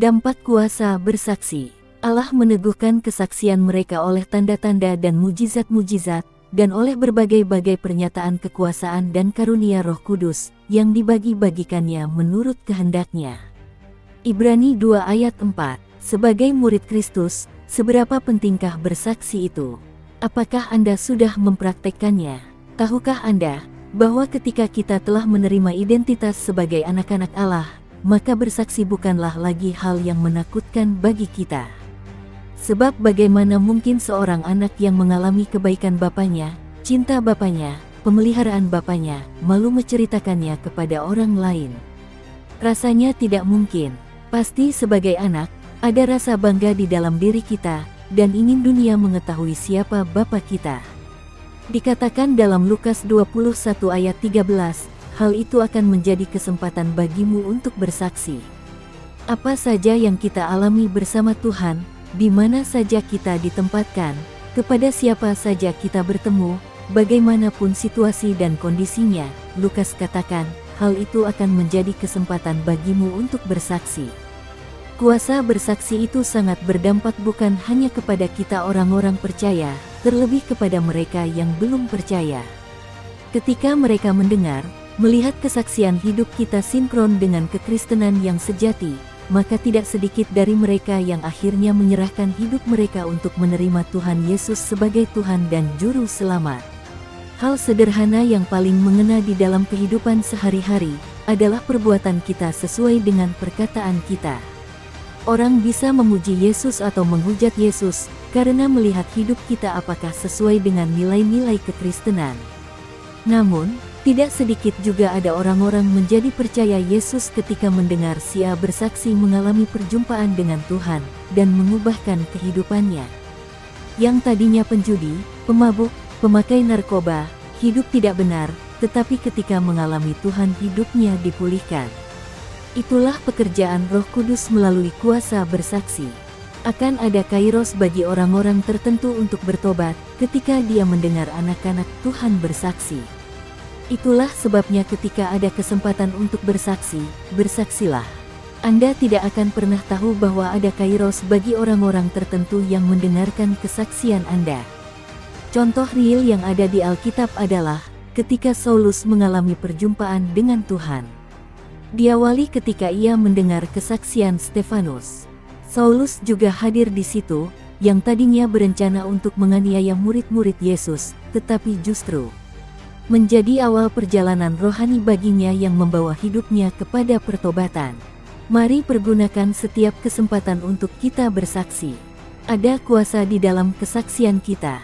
Dampak kuasa bersaksi. Allah meneguhkan kesaksian mereka oleh tanda-tanda dan mujizat-mujizat, dan oleh berbagai-bagai pernyataan kekuasaan dan karunia Roh Kudus, yang dibagi-bagikannya menurut kehendaknya. Ibrani 2 ayat 4. Sebagai murid Kristus, seberapa pentingkah bersaksi itu? Apakah Anda sudah mempraktekkannya? Tahukah Anda, bahwa ketika kita telah menerima identitas sebagai anak-anak Allah, maka bersaksi bukanlah lagi hal yang menakutkan bagi kita. Sebab bagaimana mungkin seorang anak yang mengalami kebaikan bapaknya, cinta bapaknya, pemeliharaan bapaknya, malu menceritakannya kepada orang lain? Rasanya tidak mungkin. Pasti sebagai anak, ada rasa bangga di dalam diri kita, dan ingin dunia mengetahui siapa Bapa kita. Dikatakan dalam Lukas 21 ayat 13, hal itu akan menjadi kesempatan bagimu untuk bersaksi. Apa saja yang kita alami bersama Tuhan, di mana saja kita ditempatkan, kepada siapa saja kita bertemu, bagaimanapun situasi dan kondisinya, Lukas katakan, hal itu akan menjadi kesempatan bagimu untuk bersaksi. Kuasa bersaksi itu sangat berdampak bukan hanya kepada kita orang-orang percaya, terlebih kepada mereka yang belum percaya. Ketika mereka mendengar, melihat kesaksian hidup kita sinkron dengan kekristenan yang sejati, maka tidak sedikit dari mereka yang akhirnya menyerahkan hidup mereka untuk menerima Tuhan Yesus sebagai Tuhan dan Juru Selamat. Hal sederhana yang paling mengena di dalam kehidupan sehari-hari, adalah perbuatan kita sesuai dengan perkataan kita. Orang bisa memuji Yesus atau menghujat Yesus, karena melihat hidup kita apakah sesuai dengan nilai-nilai kekristenan. Namun, tidak sedikit juga ada orang-orang menjadi percaya Yesus ketika mendengar si A bersaksi mengalami perjumpaan dengan Tuhan, dan mengubahkan kehidupannya. Yang tadinya penjudi, pemabuk, pemakai narkoba, hidup tidak benar, tetapi ketika mengalami Tuhan hidupnya dipulihkan. Itulah pekerjaan Roh Kudus melalui kuasa bersaksi. Akan ada kairos bagi orang-orang tertentu untuk bertobat, ketika dia mendengar anak-anak Tuhan bersaksi. Itulah sebabnya ketika ada kesempatan untuk bersaksi, bersaksilah. Anda tidak akan pernah tahu bahwa ada kairos bagi orang-orang tertentu yang mendengarkan kesaksian Anda. Contoh real yang ada di Alkitab adalah, ketika Saulus mengalami perjumpaan dengan Tuhan. Diawali ketika ia mendengar kesaksian Stefanus. Saulus juga hadir di situ, yang tadinya berencana untuk menganiaya murid-murid Yesus, tetapi justru menjadi awal perjalanan rohani baginya yang membawa hidupnya kepada pertobatan. Mari pergunakan setiap kesempatan untuk kita bersaksi. Ada kuasa di dalam kesaksian kita.